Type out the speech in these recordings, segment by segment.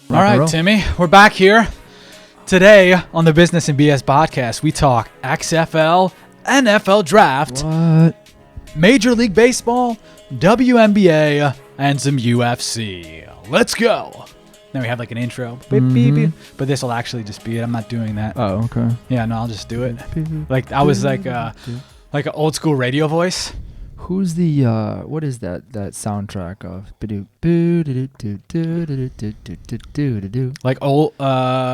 All right, Timmy, we're back here. Today on the Business and BS podcast, we talk XFL, NFL draft, Major League Baseball, WNBA, and some UFC. Let's go. Then we have like an intro, but this will actually just be it. I'm not doing that. Oh, okay. Yeah, no, I'll just do it. Like I was like an old school radio voice. Who's the what is that soundtrack of? Like old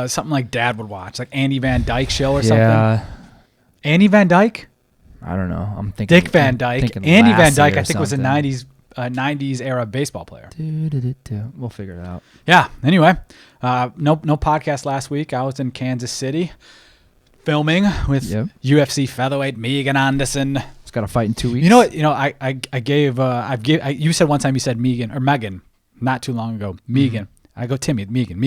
something like Dad would watch, like Andy Van Dyke show or something. Yeah. Andy Van Dyke? I don't know. I'm thinking Dick Van Dyke. Andy Van Dyke, I think, was a 90s era baseball player. We'll figure it out. Yeah. Anyway, no podcast last week. I was in Kansas City filming with UFC featherweight Megan Anderson. It's got a fight in 2 weeks. You know what? You know, you said one time you said Megan not too long ago. Megan. I go, Timmy, Megan.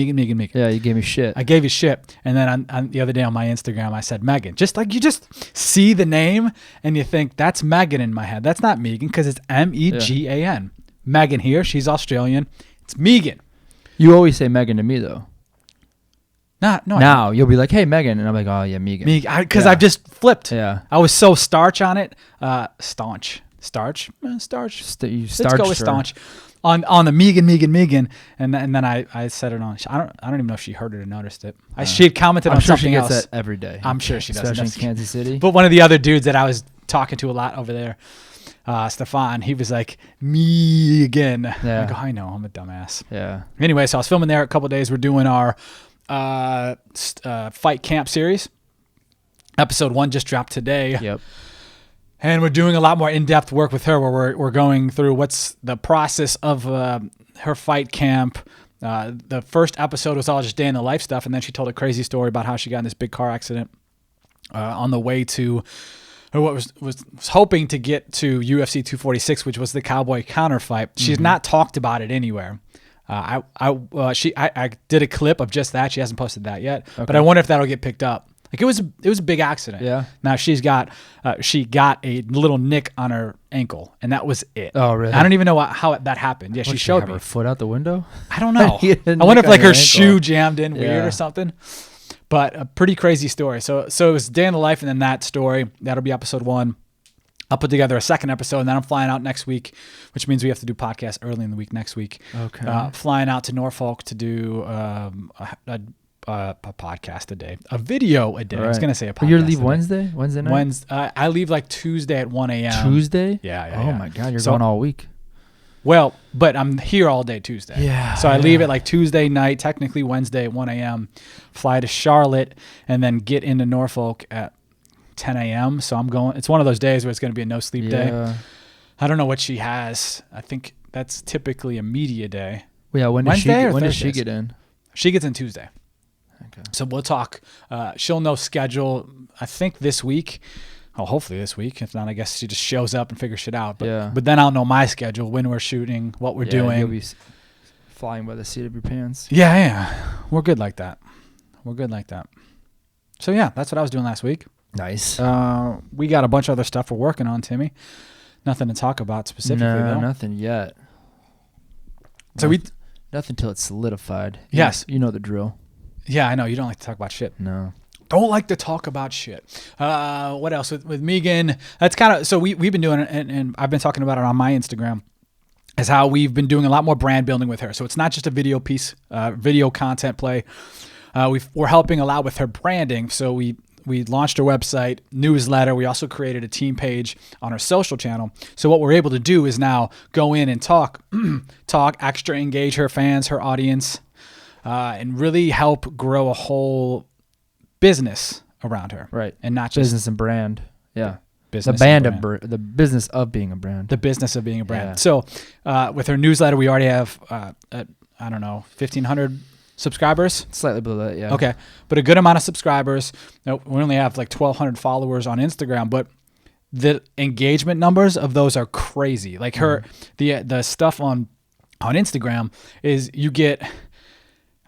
Yeah, you gave me shit. I gave you shit. And then on the other day on my Instagram, I said Megan. Just like you just see the name and you think, that's Megan in my head. That's not Megan because it's Megan. Yeah. Megan here. She's Australian. It's Megan. You always say Megan to me, though. No. Now you'll be like, hey, Megan. And I'm like, oh, yeah, Megan. Because I've just flipped. Yeah. I was so starch on it. Staunch. Starch? Starch. Let's go with staunch. On the Megan, and then I said it on. I don't even know if she heard it or noticed it. She had commented on something else. I'm sure she gets that every day. I'm sure she does, especially in Kansas City. But one of the other dudes that I was talking to a lot over there, Stefan, he was like, me again. Yeah. I go, I know, I'm a dumbass. Yeah. Anyway, so I was filming there a couple of days. We're doing our fight camp series. Episode 1 just dropped today. Yep. And we're doing a lot more in-depth work with her where we're going through what's the process of her fight camp. The first episode was all just day in the life stuff, and then she told a crazy story about how she got in this big car accident on the way to, or what was hoping to get to UFC 246, which was the Cowboy counter fight. She's not talked about it anywhere. I did a clip of just that. She hasn't posted that yet, but I wonder if that'll get picked up. Like it was a big accident. Yeah. Now she got a little nick on her ankle, and that was it. Oh, really? I don't even know how that happened. Yeah, she showed me. Her foot out the window. I don't know. I wonder if like her shoe jammed in weird or something. But a pretty crazy story. So it was day in the life, and then that story that'll be episode 1. I'll put together a second episode, and then I'm flying out next week, which means we have to do podcasts early in the week next week. Okay. Flying out to Norfolk to do a podcast a day, a video a day. Right. I was gonna say a podcast. But you leave Wednesday night. I leave like Tuesday at 1 a.m. Tuesday? Yeah. Oh my God, you're gone all week. Well, but I'm here all day Tuesday. Yeah. So I leave it like Tuesday night, technically Wednesday at 1 a.m. Fly to Charlotte, and then get into Norfolk at 10 a.m. So I'm going. It's one of those days where it's going to be a no sleep day. I don't know what she has. I think that's typically a media day. Well, yeah. When does she get in? She gets in Tuesday. Okay. So we'll talk. She'll know schedule, I think, this week. Oh, hopefully this week. If not, I guess she just shows up and figures shit out. But then I'll know my schedule, when we're shooting, what we're doing. You'll be flying by the seat of your pants. Yeah. We're good like that. So, yeah, that's what I was doing last week. Nice. We got a bunch of other stuff we're working on, Timmy. Nothing to talk about specifically, though. Nothing yet. So nothing till it's solidified. Yes. You know the drill. Yeah, I know. You don't like to talk about shit. No. Don't like to talk about shit. What else? With Megan, that's kind of, so we've been doing it, and I've been talking about it on my Instagram, is how we've been doing a lot more brand building with her. So it's not just a video piece, video content play. We're helping a lot with her branding. So we launched her website, newsletter. We also created a team page on our social channel. So what we're able to do is now go in and talk extra, engage her fans, her audience, and really help grow a whole business around her. Right. And not just business and brand. Yeah. Business the business of being a brand. The business of being a brand. Yeah. So with her newsletter, we already have, 1,500 subscribers. Slightly below that, yeah. Okay. But a good amount of subscribers. We only have like 1,200 followers on Instagram, but the engagement numbers of those are crazy. Like the stuff on Instagram is you get,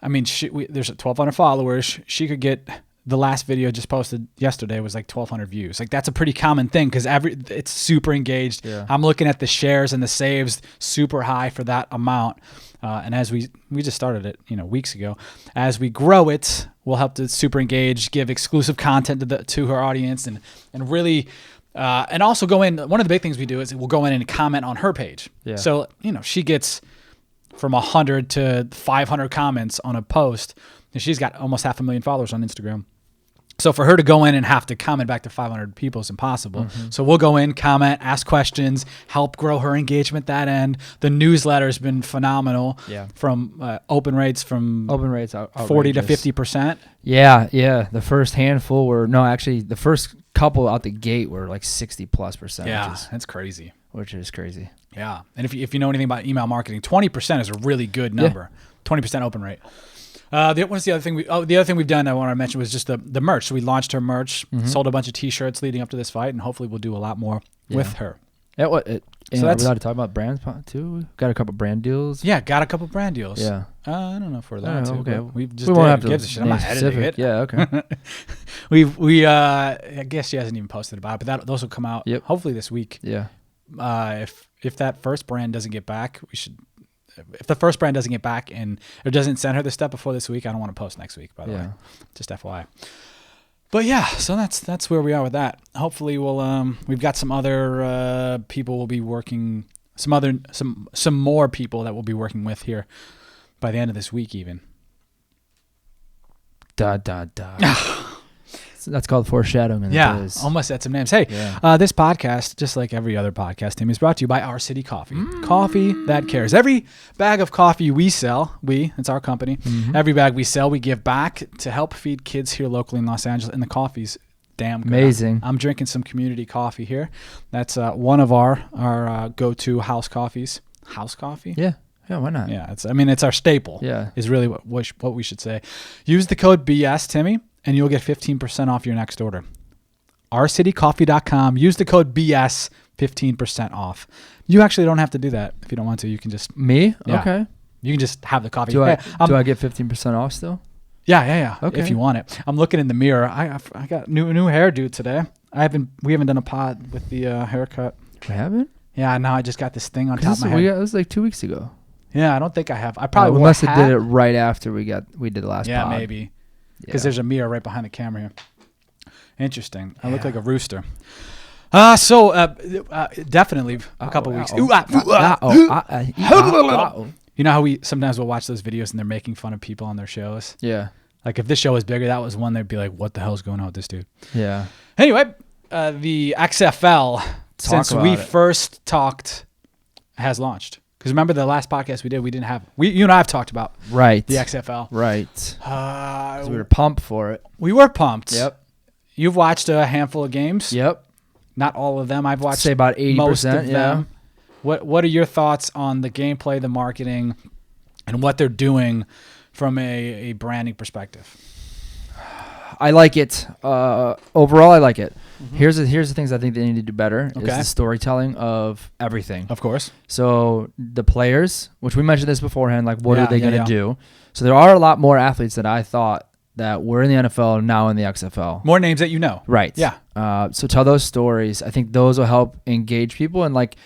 there's 1,200 followers. She could get the last video just posted yesterday was like 1,200 views. Like that's a pretty common thing because it's super engaged. Yeah. I'm looking at the shares and the saves super high for that amount. And as we just started it, weeks ago, as we grow it, we'll help to super engage, give exclusive content to her audience, and really, and also go in. One of the big things we do is we'll go in and comment on her page. Yeah. So she gets from 100 to 500 comments on a post, and she's got almost 500,000 followers on Instagram. So for her to go in and have to comment back to 500 people is impossible. Mm-hmm. So we'll go in, comment, ask questions, help grow her engagement that end. The newsletter's been phenomenal. Yeah. From open rates from 40 to 50%. Yeah. The first handful the first couple out the gate were like 60+%. Yeah, that's crazy. Which is crazy. Yeah. And if you know anything about email marketing, 20% is a really good number. 20% open rate. What's the other thing? The other thing we've done I want to mention was just the merch. So we launched her merch, sold a bunch of T-shirts leading up to this fight, and hopefully we'll do a lot more with her. So are we allowed to talk about brands too? Got a couple brand deals. Yeah, got a couple brand deals. Yeah. I don't know if we're allowed to. Okay. We won't have to gives a shit. I'm not editing it. Yeah. Okay. I guess she hasn't even posted about it, but those will come out hopefully this week. Yeah. If that first brand doesn't get back, we should. If the first brand doesn't get back or doesn't send her the stuff before this week, I don't want to post next week, by the way. Just FYI. But yeah, so that's where we are with that. Hopefully we've got some other people we'll be working, some more people that we'll be working with here by the end of this week even. So that's called foreshadowing. Almost said some names. Hey, this podcast, just like every other podcast, Tim, is brought to you by Our City Coffee. Coffee that cares. Every bag of coffee we sell, it's our company. Mm-hmm. Every bag we sell, we give back to help feed kids here locally in Los Angeles. And the coffee's damn good. Amazing. I'm drinking some community coffee here. That's one of our go-to house coffees. House coffee? Yeah. Yeah, why not? Yeah, it's our staple. Yeah. Is really what we should say. Use the code BS, Timmy, and you'll get 15% off your next order. ourcitycoffee.com. Use the code BS, 15% off. You actually don't have to do that if you don't want to. You can just... Me? Yeah. Okay. You can just have the coffee. Do I get 15% off still? Yeah. Okay. If you want it. I'm looking in the mirror. I got new hairdo today. We haven't done a pod with the haircut. We haven't? Yeah, now I just got this thing on top of my head. It was like 2 weeks ago. Yeah, I don't think I have. I probably we must have did it right after we did the last pod. Yeah, maybe. Because there's a mirror right behind the camera here. Interesting. I look like a rooster. Definitely a couple weeks. You know how we sometimes we'll watch those videos and they're making fun of people on their shows? Yeah. Like if this show was bigger, that was one they'd be like, what the hell's going on with this dude? Yeah. Anyway, the XFL, since we first talked, has launched. Because remember the last podcast we did, you and I have talked about the XFL. Right. So we were pumped for it. We were pumped. Yep. You've watched a handful of games. Yep. Not all of them. I've watched say about 80%. Most of them. What are your thoughts on the gameplay, the marketing, and what they're doing from a branding perspective? I like it. Overall, I like it. Mm-hmm. Here's the things I think they need to do better is the storytelling of everything. Of course. So the players, which we mentioned this beforehand, like what are they going to do? So there are a lot more athletes that I thought that were in the NFL now in the XFL. More names that you know. Right. Yeah. So tell those stories. I think those will help engage people and like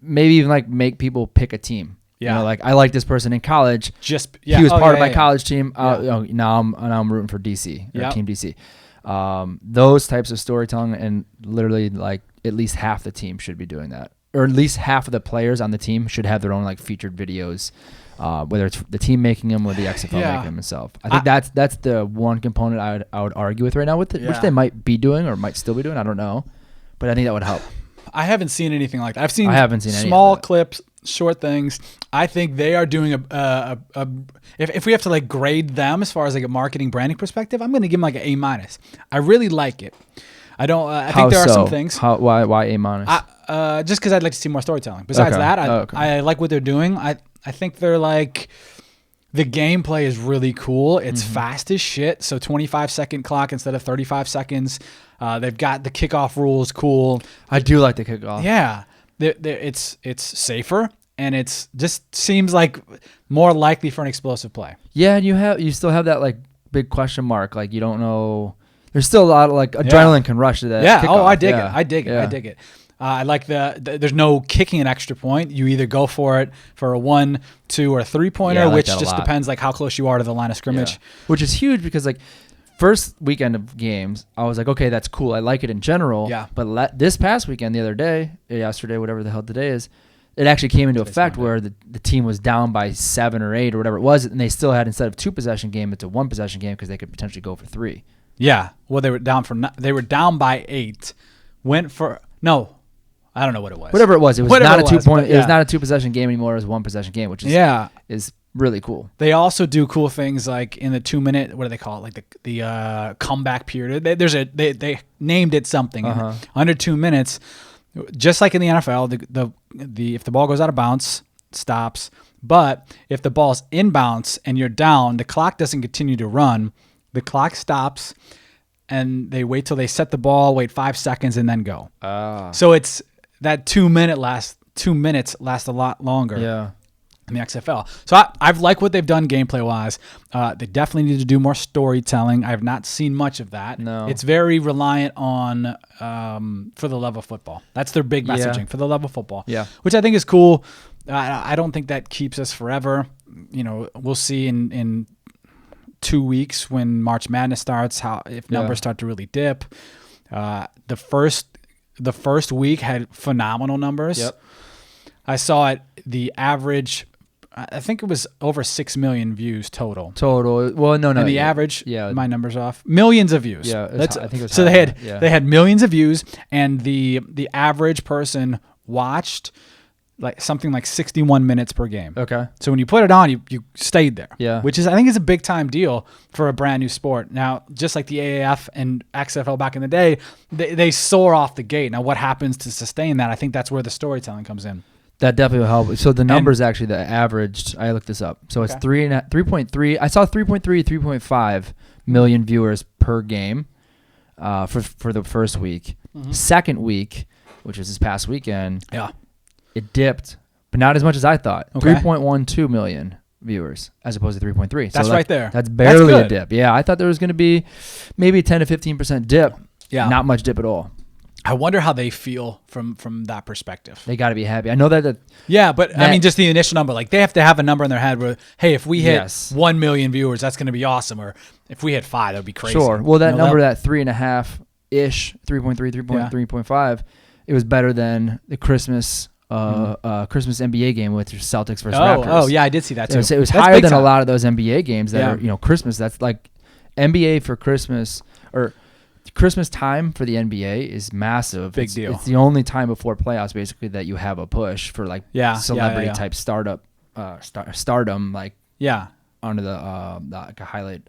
maybe even like make people pick a team. Yeah. Like I like this person in college. He was part of my college team. Now I'm rooting for DC or Team DC. Those types of storytelling, and literally like at least half the team should be doing that, or at least half of the players on the team should have their own like featured videos, whether it's the team making them or the XFL making them itself. I think that's the one component I would argue with right now with it, which they might be doing or might still be doing. I don't know, but I think that would help. I haven't seen anything like that. I haven't seen small clips, short things. I think they are doing if we have to like grade them as far as like a marketing branding perspective, I'm going to give them like an A-. I really like it. I don't. I think there are some things. Why A-? Just because I'd like to see more storytelling. Besides that, I like what they're doing. I think they're like. The gameplay is really cool. It's fast as shit. So 25-second clock instead of 35 seconds. They've got the kickoff rules cool. I do like the kickoff. Yeah. It's safer, and it's just seems like more likely for an explosive play. Yeah, and you still have that like big question mark. Like you don't know there's still a lot of like adrenaline can rush to that. Yeah. Kickoff. Oh, I dig it. I dig it. I dig it. I like there's no kicking an extra point. You either go for it for a 1, 2, or 3-pointer, which just depends like how close you are to the line of scrimmage. Which is huge because like first weekend of games, I was like, okay, that's cool. I like it in general. Yeah. But this past weekend, the other day, yesterday, whatever the hell today is, it actually came into effect where the team was down by 7 or 8 or whatever it was, and they still had, instead of 2-possession game, it's a 1-possession game because they could potentially go for 3. Yeah. Well, they were down by 8. I don't know what it was. Whatever it was, it was not a 2-point. It was not a 2-possession game anymore. It was a 1-possession game, which is really cool. They also do cool things like in the 2-minute. What do they call it? Like the comeback period. They named it something. Under 2 minutes, just like in the NFL, if the ball goes out of bounds, stops. But if the ball's inbounds and you're down, the clock doesn't continue to run. The clock stops, and they wait till they set the ball, wait 5 seconds, and then go. So it's that 2 minutes last a lot longer. Yeah. In the XFL. So I've liked what they've done gameplay wise. They definitely need to do more storytelling. I have not seen much of that. No. It's very reliant on for the love of football. That's their big messaging, for the love of football. Yeah. Which I think is cool. I don't think that keeps us forever. We'll see in 2 weeks when March Madness starts if numbers start to really dip. The first week had phenomenal numbers. Yep. I saw it. The average, I think it was over 6 million views total. Well, no. And the average, my number's off. Millions of views. Yeah, I think it was so high. they had millions of views, and the average person watched like something like 61 minutes per game. Okay. So when you put it on, you stayed there. Yeah. Which I think is a big time deal for a brand new sport. Now, just like the AAF and XFL back in the day, they soar off the gate. Now, what happens to sustain that? I think that's where the storytelling comes in. That definitely will help. So the numbers actually, the averaged, I looked this up. So it's 3.3. I saw 3.3, 3.5 million viewers per game for the first week. Mm-hmm. Second week, which was this past weekend, it dipped, but not as much as I thought. Okay. 3.12 million viewers as opposed to 3.3. That's right there. That's barely a dip. Yeah, I thought there was going to be maybe a 10 to 15% dip. Yeah. Not much dip at all. I wonder how they feel from that perspective. They got to be happy. I know that. I mean, just the initial number. Like, they have to have a number in their head where, hey, if we hit 1 million viewers, that's going to be awesome. Or if we hit 5, that would be crazy. Sure. Well, that number, that 3.5-ish, 3.3, 3.5, it was better than the Christmas NBA game with your Celtics versus Raptors. Oh, yeah, I did see that too. It was higher than a lot of those NBA games that are, Christmas. That's like NBA for Christmas, or Christmas time for the NBA is massive. Big deal. It's the only time before playoffs, basically, that you have a push for like celebrity type stardom, like onto the like a highlight.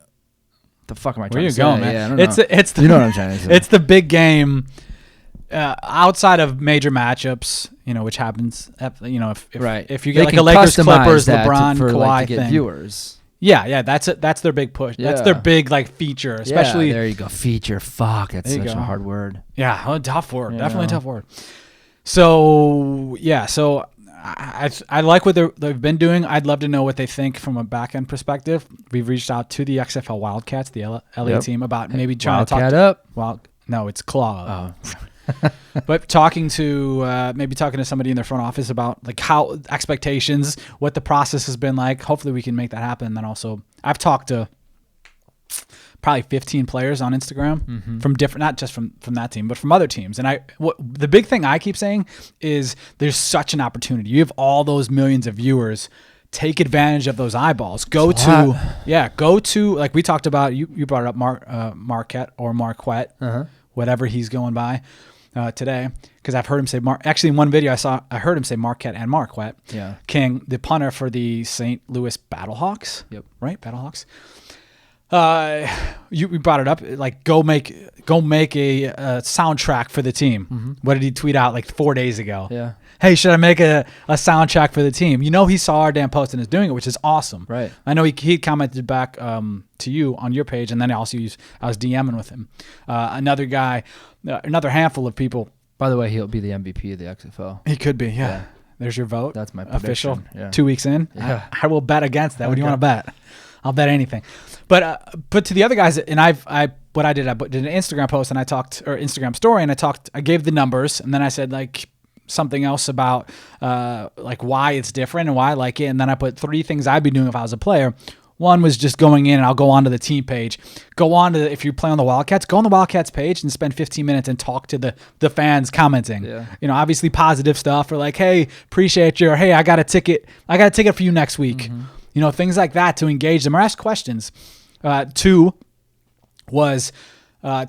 The fuck am I trying to say? Where you going, man? Yeah, I don't know. It's you know what I'm trying to say. It's the big game. Outside of major matchups, which happens, if you get like a Lakers, Clippers, LeBron, Kawhi to get viewers. Yeah, that's it. That's their big push. Yeah. That's their big like feature, especially. There you go, feature. Fuck, that's such a hard word. Yeah, tough word. Definitely a tough word. So I like what they've been doing. I'd love to know what they think from a back end perspective. We've reached out to the XFL Wildcats, the LA team, about maybe trying to talk. No, it's Claw. Oh. But talking to somebody in their front office about like how expectations, what the process has been like. Hopefully we can make that happen. And then also I've talked to probably 15 players on Instagram from different, not just from that team, but from other teams. And the big thing I keep saying is there's such an opportunity. You have all those millions of viewers. Take advantage of those eyeballs. Go to like we talked about. You brought up Marquette or Marquette, whatever he's going by. Today, because I've heard him say actually in one video I heard him say Marquette and Marquette. Yeah. King, the punter for the St. Louis Battlehawks. Yep. Right, Battlehawks. You brought it up, like go make a soundtrack for the team. Mm-hmm. What did he tweet out like 4 days ago? Yeah. Hey, should I make a soundtrack for the team? He saw our damn post and is doing it, which is awesome. Right. I know he commented back to you on your page, and then I was DMing with him. Another guy, another handful of people. By the way, he'll be the MVP of the XFL. He could be, yeah. There's your vote. That's my prediction. Official. Yeah. 2 weeks in. Yeah. I will bet against that. What do you want to bet? I'll bet anything. But to the other guys, and I did an Instagram post and Instagram story, and I gave the numbers, and then I said like something else about like why it's different and why I like it, and then I put 3 things I'd be doing if I was a player. One was just going in, and I'll go onto the team page. If you play on the Wildcats, go on the Wildcats page and spend 15 minutes and talk to the fans commenting. Yeah. Obviously positive stuff, or like, hey, appreciate you, or hey, I got a ticket for you next week. Mm-hmm. Things like that to engage them or ask questions. 2 was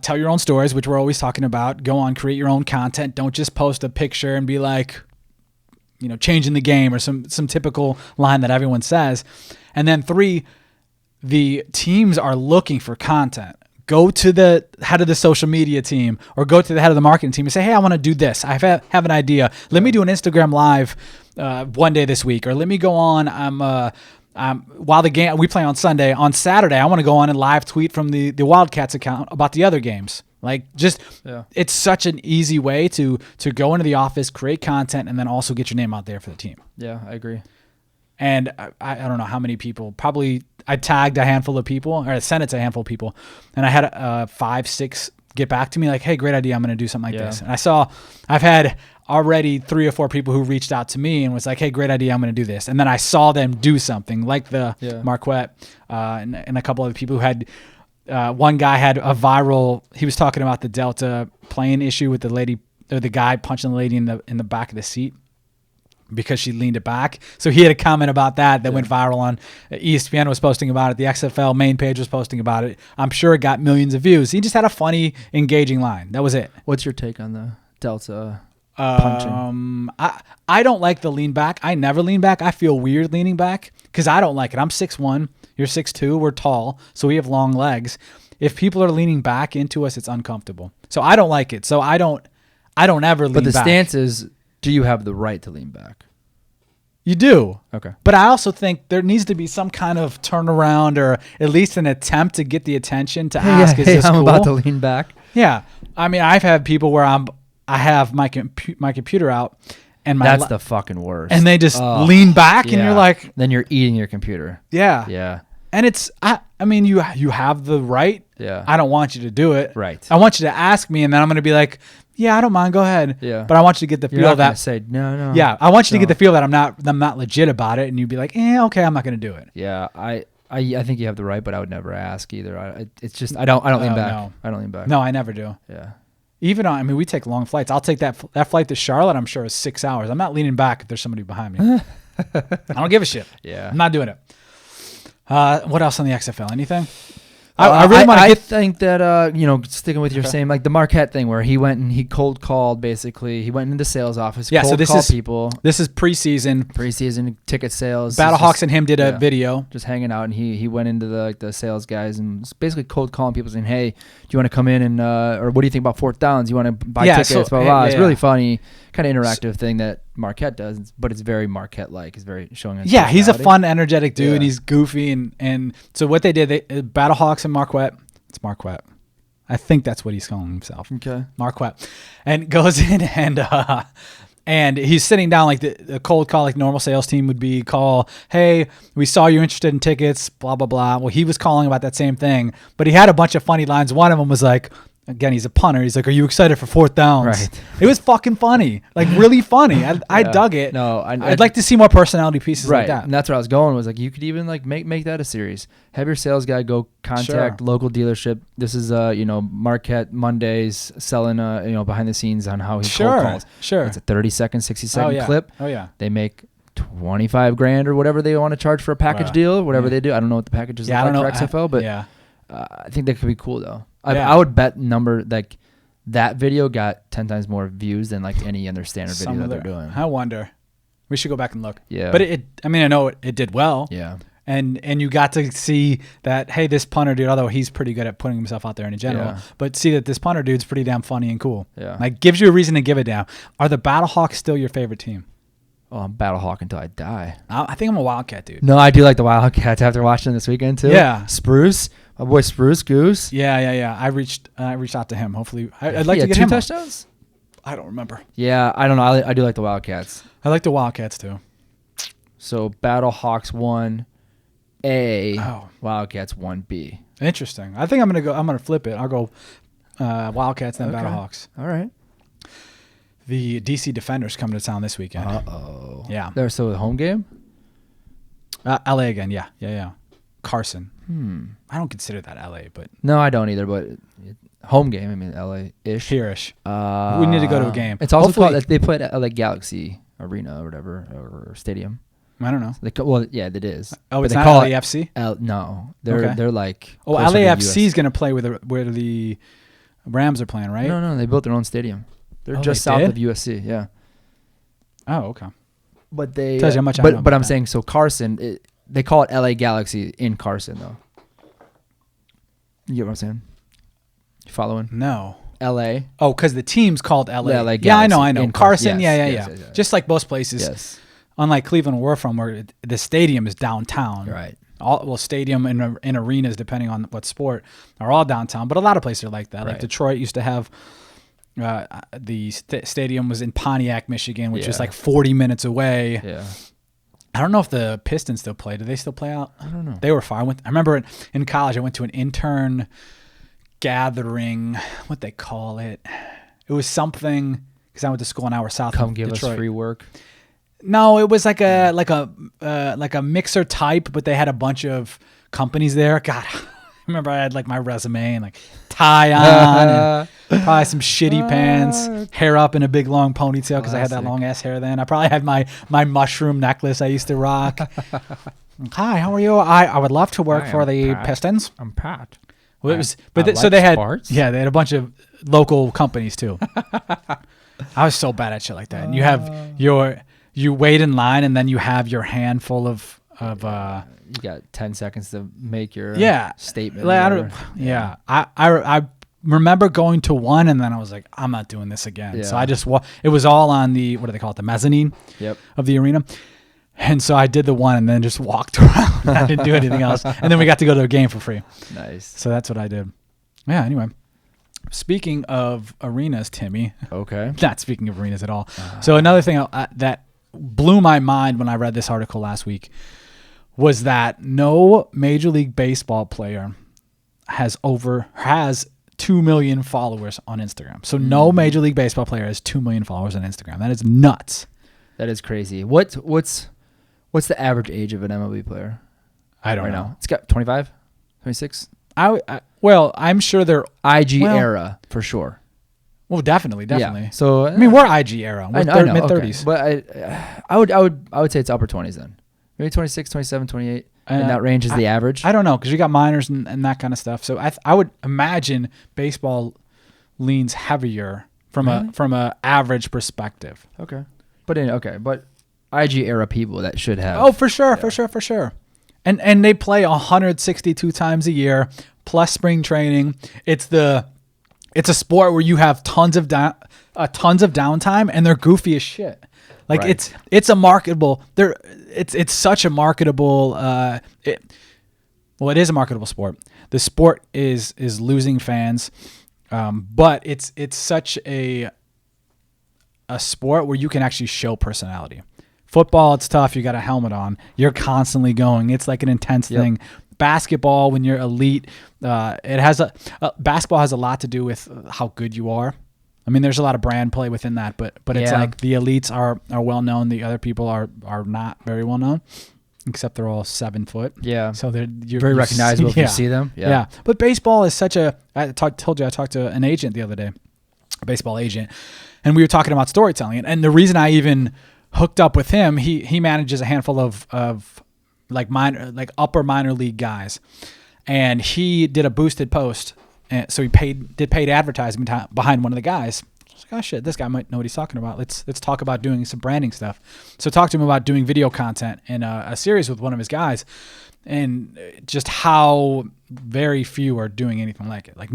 tell your own stories, which we're always talking about. Go on, create your own content. Don't just post a picture and be like, changing the game or some typical line that everyone says. And then 3, the teams are looking for content. Go to the head of the social media team or go to the head of the marketing team and say, hey, I want to do this. I have an idea. Let me do an Instagram live one day this week, or let me go on. While the game we play on Sunday, on Saturday, I want to go on and live tweet from the Wildcats account about the other games. It's such an easy way to go into the office, create content, and then also get your name out there for the team. Yeah, I agree. And I don't know how many people. Probably I tagged a handful of people, or I sent it to a handful of people, and I had 5, 6 get back to me like, hey, great idea, I'm going to do something like this. And I've had already 3 or 4 people who reached out to me and was like, hey, great idea, I'm going to do this. And then I saw them do something like the Marquette and a couple other people who had, one guy had a viral, he was talking about the Delta plane issue with the lady, or the guy punching the lady in the back of the seat because she leaned it back. So he had a comment about that went viral on ESPN was posting about it. The XFL main page was posting about it. I'm sure it got millions of views. He just had a funny, engaging line. That was it. What's your take on the Delta punching? I don't like the lean back. I never lean back. I feel weird leaning back because I don't like it. I'm 6'1", you're 6'2", we're tall, so we have long legs. If people are leaning back into us, it's uncomfortable. So I don't like it. So I don't ever lean back. But the stance is, do you have the right to lean back? You do. Okay. But I also think there needs to be some kind of turnaround, or at least an attempt to get the attention to ask, is this cool? I'm about to lean back. Yeah. I mean, I've had people where I have my computer out, and that's the fucking worst. And they just lean back, and you're like, then you're eating your computer. Yeah. Yeah. And it's, I mean, you have the right. Yeah. I don't want you to do it. Right. I want you to ask me, and then I'm going to be like, yeah, I don't mind. Go ahead. Yeah. But I want you to get the feel that. Say no. Yeah. I want you to get the feel that I'm not legit about it, and you'd be like, okay, I'm not going to do it. Yeah. I think you have the right, but I would never ask either. It's just I don't lean back. No. I don't lean back. No, I never do. Yeah. Even we take long flights. I'll take that flight to Charlotte. I'm sure is 6 hours. I'm not leaning back if there's somebody behind me. I don't give a shit. Yeah. I'm not doing it. What else on the XFL? Anything? I think that sticking with your same, like the Marquette thing where he went and he cold called, basically he went into the sales office. Yeah, so this is people. This is preseason ticket sales. Battlehawks and him did a video just hanging out, and he went into the sales guys and basically cold calling people saying, hey, do you want to come in and or what do you think about 4th downs? You want to buy tickets? Blah, blah, blah. It's really funny, kind of interactive thing that Marquette does, but it's very Marquette-like. It's very showing us. Yeah, he's a fun, energetic dude. He's goofy, and so what they did, Battlehawks and Marquette. It's Marquette. I think that's what he's calling himself. Okay, Marquette, and goes in and he's sitting down like the cold call, like normal sales team would be. Call, hey, we saw you're interested in tickets. Blah blah blah. Well, he was calling about that same thing, but he had a bunch of funny lines. One of them was like, again, he's a punter. He's like, are you excited for 4th downs? Right. It was fucking funny. Like, really funny. I dug it. No, I'd like to see more personality pieces like that. And that's where I was going, was like, you could even like make that a series. Have your sales guy go contact local dealership. This is, Marquette Mondays selling, behind the scenes on how he cold calls. Sure. It's a 30-second, 60-second clip. Oh, yeah. They make $25,000 or whatever they want to charge for a package deal, whatever they do. I don't know what the packages are like for XFL, but I think that could be cool, though. I would bet number that video got 10 times more views than like any other standard video that they're doing. I wonder. We should go back and look. Yeah. But I know it did well. Yeah. And you got to see that, hey, this punter dude, although he's pretty good at putting himself out there in general, but see that this punter dude's pretty damn funny and cool. Yeah. Like, gives you a reason to give a damn. Are the Battlehawks still your favorite team? Oh, I'm Battlehawk until I die. I think I'm a Wildcat dude. No, I do like the Wildcats after watching them this weekend too. Yeah. Spruce. My boy Spruce Goose. Yeah. I reached out to him. Hopefully, I'd like to get 2 him touchdowns. I don't remember. Yeah, I don't know. I do like the Wildcats. I like the Wildcats too. So Battlehawks won. A. Oh. Wildcats 1B. Interesting. I think I'm gonna flip it. I'll go Wildcats then Battlehawks. All right. The DC Defenders come to town this weekend. Uh-oh. Yeah. They're still a home game? LA again. Yeah. Carson. I don't consider that LA, but no, I don't either. But home game. I mean, LA-ish. Here-ish. We need to go to a game. It's also called. They put LA Galaxy Arena or whatever or stadium. I don't know. It is. Oh, but it's they not call LAFC? No, they're like. Oh, LAFC is going to play where the Rams are playing, right? No, they built their own stadium. They're just south of USC. Yeah. Oh, okay. But they tells you how much I know. But I'm saying so Carson. They call it LA Galaxy in Carson though. You get what I'm saying? You following? No. LA. Oh, because the team's called LA. LA Galaxy. Yeah, I know. Carson. Yes. Just like most places. Yes. Unlike Cleveland, where we're from, where the stadium is downtown. Right. Stadium and arenas, depending on what sport, are all downtown. But a lot of places are like that. Right. Like Detroit used to have the stadium was in Pontiac, Michigan, which is like 40 minutes away. Yeah. I don't know if the Pistons still play. Do they still play out? I don't know. They were far. I remember in college, I went to an intern gathering. What they call it? It was something because I went to school an hour south of Detroit. Give us free work. No, it was like a mixer type, but they had a bunch of companies there. God, I remember I had like my resume and like tie on and probably some shitty pants, hair up in a big long ponytail because I had that long ass hair then. I probably had my mushroom necklace I used to rock. Hi, how are you? I would love to work for the Pistons. I'm Pat. Well, it was, so they had they had a bunch of local companies too. I was so bad at shit like that. And you have you wait in line and then you have your hand full of you got 10 seconds to make your statement. I remember going to one and then I was like, I'm not doing this again. Yeah. So I just it was all on the, what do they call it, the mezzanine of the arena. And so I did the one and then just walked around. I didn't do anything else. And then we got to go to a game for free. Nice. So that's what I did. Yeah, anyway. Speaking of arenas, Timmy. Okay. Not speaking of arenas at all. So another thing that blew my mind when I read this article last week was that no Major League Baseball player has 2 million followers on Instagram. So no Major League Baseball player has 2 million followers on Instagram. That is nuts. That is crazy. What's the average age of an MLB player? I don't know. Now? It's got 25, 26. I'm sure they're IG era for sure. Well, definitely. Yeah. So I mean, we're IG era. We're mid 30s. Okay. But I would say it's upper 20s then. Maybe 26, 27, 28. And that range is the average. I don't know because you got minors and that kind of stuff. So I would imagine baseball leans heavier from a average perspective. Okay. But IG era people that should have. Oh, for sure. And they play 162 times a year plus spring training. It's a sport where you have tons of downtime and they're goofy as shit. Like it's a marketable. It's such a marketable. It is a marketable sport. The sport is losing fans, but it's such a sport where you can actually show personality. Football, it's tough. You got a helmet on. You're constantly going. It's like an intense thing. Basketball, when you're elite, basketball has a lot to do with how good you are. I mean, there's a lot of brand play within that, but it's like the elites are well known. The other people are not very well known, except they're all 7 foot. Yeah. So you're very recognizable if you see them. Yeah. But baseball is such a. I told you I talked to an agent the other day, a baseball agent, and we were talking about storytelling. And the reason I even hooked up with him, he manages a handful of upper minor league guys, and he did a boosted post, and so he did paid advertising behind one of the guys. I was like, oh shit, this guy might know what he's talking about. Let's talk about doing some branding stuff. So talk to him about doing video content in a series with one of his guys, and just how very few are doing anything like it. Like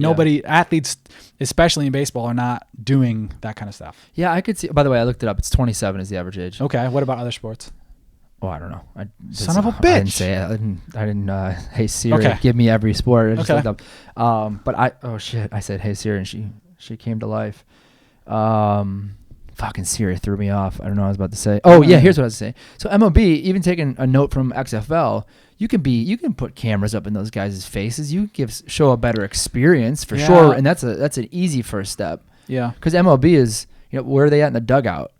athletes, especially in baseball, are not doing that kind of stuff. Yeah, I could see. By the way, I looked it up. It's 27 is the average age. Okay, what about other sports? Oh, I don't know. Son of a bitch. I didn't say it. I didn't hey Siri, give me every sport. I just looked up. But I said, hey Siri, and she came to life. Fucking Siri threw me off. I don't know what I was about to say. Oh, yeah, here's what I was saying. So MLB, even taking a note from XFL, you can put cameras up in those guys' faces. You show a better experience for sure, and that's an easy first step. Yeah, because MLB is, where are they at in the dugout?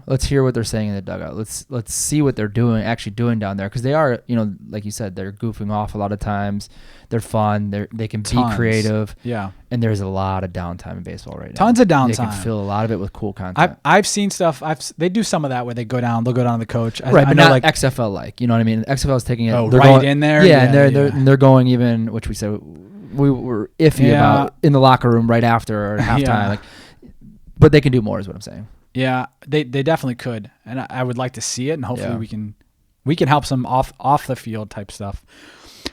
Let's hear what they're saying in the dugout. Let's see what they're actually doing down there, because they are, like you said, they're goofing off a lot of times. They're fun. They can be creative. Yeah, and there's a lot of downtime in baseball right now. Tons of downtime. They can fill a lot of it with cool content. I've seen stuff. They do some of that where they'll go down to the coach. Right, but not like XFL, like, you know what I mean. XFL is taking it. Oh, right in there. Yeah, and they're going even, which we said we were iffy about in the locker room right after or halftime. Like, but they can do more, is what I'm saying. Yeah, they definitely could, and I would like to see it, and hopefully we can help some off the field type stuff.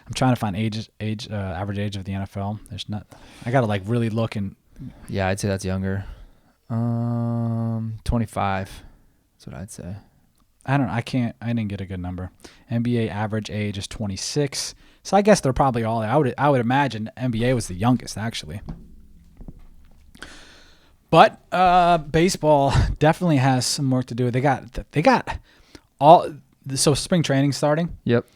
I'm trying to find average age of the NFL. There's not. I gotta like really look and. Yeah, I'd say that's younger. 25. That's what I'd say. I don't know. I didn't get a good number. NBA average age is 26. So I guess they're probably all. I would imagine NBA was the youngest actually. But baseball definitely has some work to do. They got all. So spring training starting. Yep.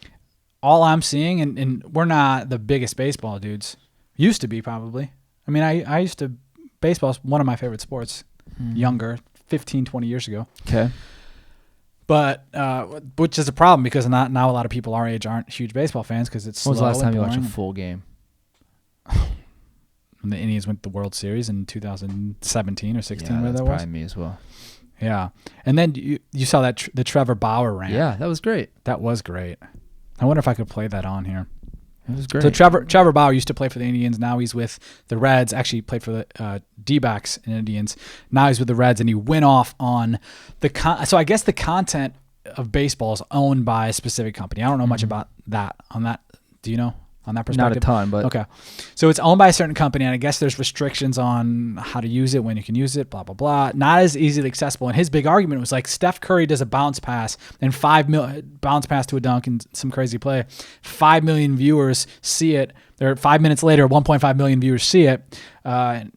All I'm seeing, and we're not the biggest baseball dudes. Used to be probably. I mean, I used to. Baseball's one of my favorite sports. Younger, 15, 20 years ago. Okay. But which is a problem because now a lot of people our age aren't huge baseball fans because it's. When was the last time you watched a full game? When the Indians went to the World Series in 2017 or 16, where that was. Probably me as well. Yeah, and then you saw that the Trevor Bauer rant. Yeah, that was great. That was great. I wonder if I could play that on here. It was great. So Trevor Bauer used to play for the Indians. Now he's with the Reds. Actually played for the D-backs in Indians. Now he's with the Reds, and he went off on so I guess the content of baseball is owned by a specific company. I don't know much about that. On that, do you know? On that perspective? Not a ton, but okay. So it's owned by a certain company, and I guess there's restrictions on how to use it, when you can use it, blah blah blah. Not as easily accessible. And his big argument was like Steph Curry does a bounce pass and bounce pass to a dunk and some crazy play. 5 million viewers see it. Or 5 minutes later, 1.5 million viewers see it. And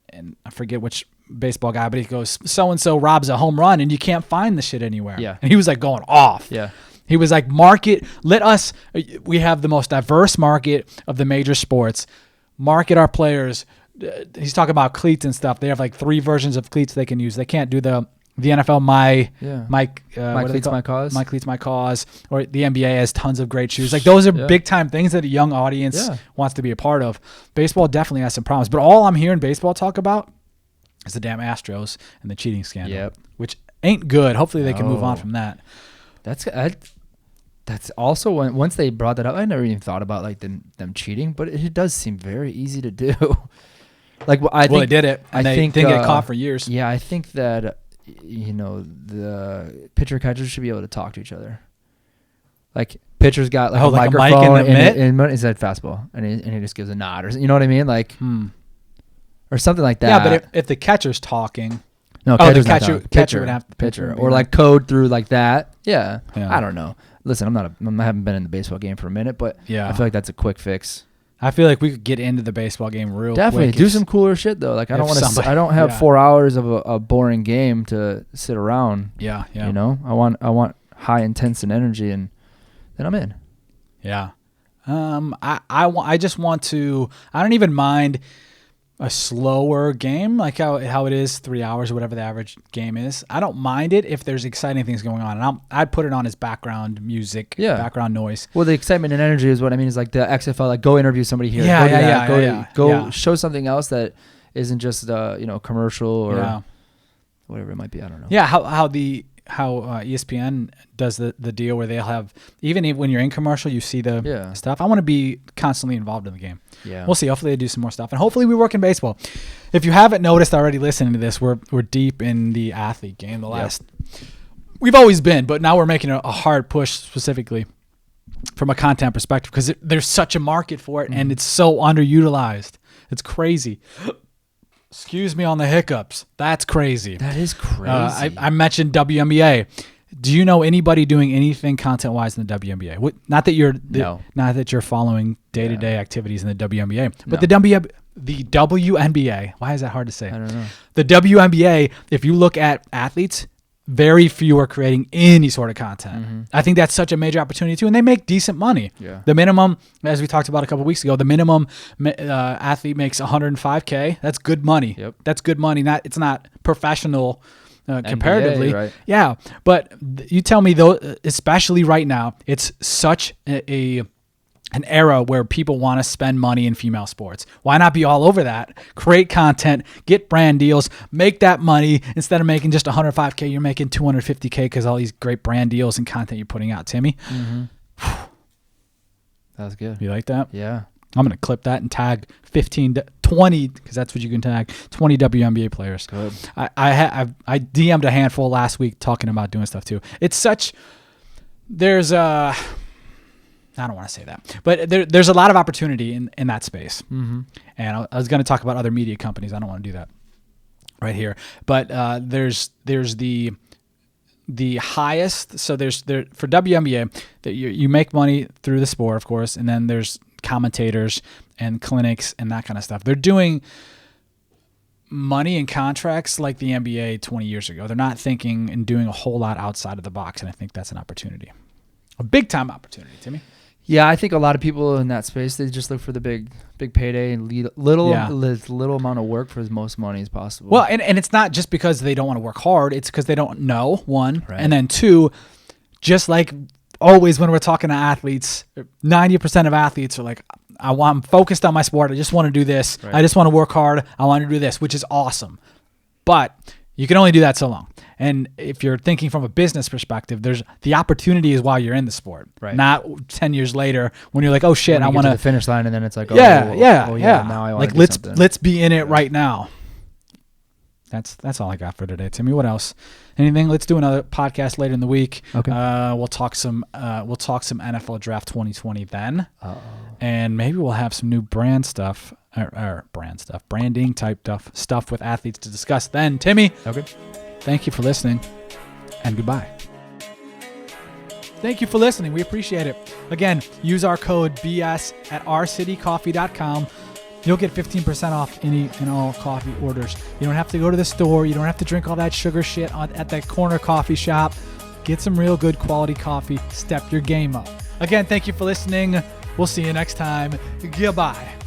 I forget which baseball guy, but he goes, so and so robs a home run, and you can't find the shit anywhere. Yeah. And he was like going off. Yeah. He was like, we have the most diverse market of the major sports. Market our players. He's talking about cleats and stuff. They have like 3 versions of cleats they can use. They can't do the NFL, my cleats, my cause. My cleats, my cause. Or the NBA has tons of great shoes. Like those are big time things that a young audience wants to be a part of. Baseball definitely has some problems. But all I'm hearing baseball talk about is the damn Astros and the cheating scandal, which ain't good. Hopefully they can move on from that. That's also once they brought that up, I never even thought about like them cheating, but it does seem very easy to do. Like they did it, and they didn't get caught for years. Yeah, I think that the pitcher catchers should be able to talk to each other. Like pitcher's got like a microphone a mic in the and he said fastball, and he just gives a nod, or you know what I mean, like or something like that. Yeah, but if the catcher's talking. No, the catcher would have to pitcher or like code through like that. Yeah. I don't know. Listen, I haven't been in the baseball game for a minute, but I feel like that's a quick fix. I feel like we could get into the baseball game real Definitely quick. Do some cooler shit though. Like I don't have 4 hours of a boring game to sit around. Yeah. You know, I want high intense and energy, and then I'm in. Yeah. I just want to. I don't even mind a slower game, like how it is 3 hours or whatever the average game is. I don't mind it if there's exciting things going on, and I'd put it on as background music, background noise. Well, the excitement and energy is what I mean. Is like the XFL, like go interview somebody here, go show something else that isn't just commercial or whatever it might be. I don't know. Yeah, how ESPN does the deal where they'll have, even when you're in commercial, you see the stuff. I want to be constantly involved in the game. Yeah, we'll see. Hopefully they do some more stuff, and hopefully we work in baseball. If you haven't noticed already listening to this, we're deep in the athlete game. We've always been, but now we're making a hard push specifically from a content perspective because there's such a market for it, and it's so underutilized. It's crazy. Excuse me on the hiccups. That's crazy. That is crazy. I mentioned WNBA. Do you know anybody doing anything content-wise in the WNBA? Not that you're following day-to-day activities in the WNBA, but the WNBA. Why is that hard to say? I don't know. The WNBA. If you look at athletes, very few are creating any sort of content. I think that's such a major opportunity too, and they make decent money. Yeah. The minimum, as we talked about a couple of weeks ago, the minimum athlete makes $105K. That's good money. Yep. That's good money. It's not professional comparatively. NBA, right. Yeah, but you tell me though, especially right now, it's such an era where people want to spend money in female sports. Why not be all over that? Create content, get brand deals, make that money. Instead of making just $105K, you're making $250K because all these great brand deals and content you're putting out. Timmy, that was good. You like that? Yeah. I'm going to clip that and tag 20, because that's what you can tag, 20 WNBA players. Good. I DM'd a handful last week talking about doing stuff too. It's such, I don't want to say that, but there's a lot of opportunity in that space. And I was going to talk about other media companies. I don't want to do that right here, but there's the highest. So there's for WNBA that you make money through the sport, of course, and then there's commentators and clinics and that kind of stuff. They're doing money and contracts like the NBA 20 years ago. They're not thinking and doing a whole lot outside of the box, and I think that's an opportunity, a big time opportunity, Timmy. Yeah, I think a lot of people in that space, they just look for the big payday and little amount of work for as most money as possible. Well, and it's not just because they don't want to work hard. It's because they don't know, one. Right. And then two, just like always when we're talking to athletes, 90% of athletes are like, I'm focused on my sport. I just want to do this. Right. I just want to work hard. I want to do this, which is awesome. But you can only do that so long. And if you're thinking from a business perspective, there's the opportunity is while you're in the sport, right? Not 10 years later when you're like, oh shit, I want to the finish line, and then it's like, yeah. Now I want to do let's be in it right now. That's all I got for today, Timmy. What else? Anything? Let's do another podcast later in the week. Okay. We'll talk some NFL Draft 2020 then, and maybe we'll have some new branding type stuff with athletes to discuss then. Timmy. Okay. Thank you for listening, and goodbye. Thank you for listening. We appreciate it. Again, use our code BS at ourcitycoffee.com. You'll get 15% off any and all coffee orders. You don't have to go to the store. You don't have to drink all that sugar shit at that corner coffee shop. Get some real good quality coffee. Step your game up. Again, thank you for listening. We'll see you next time. Goodbye.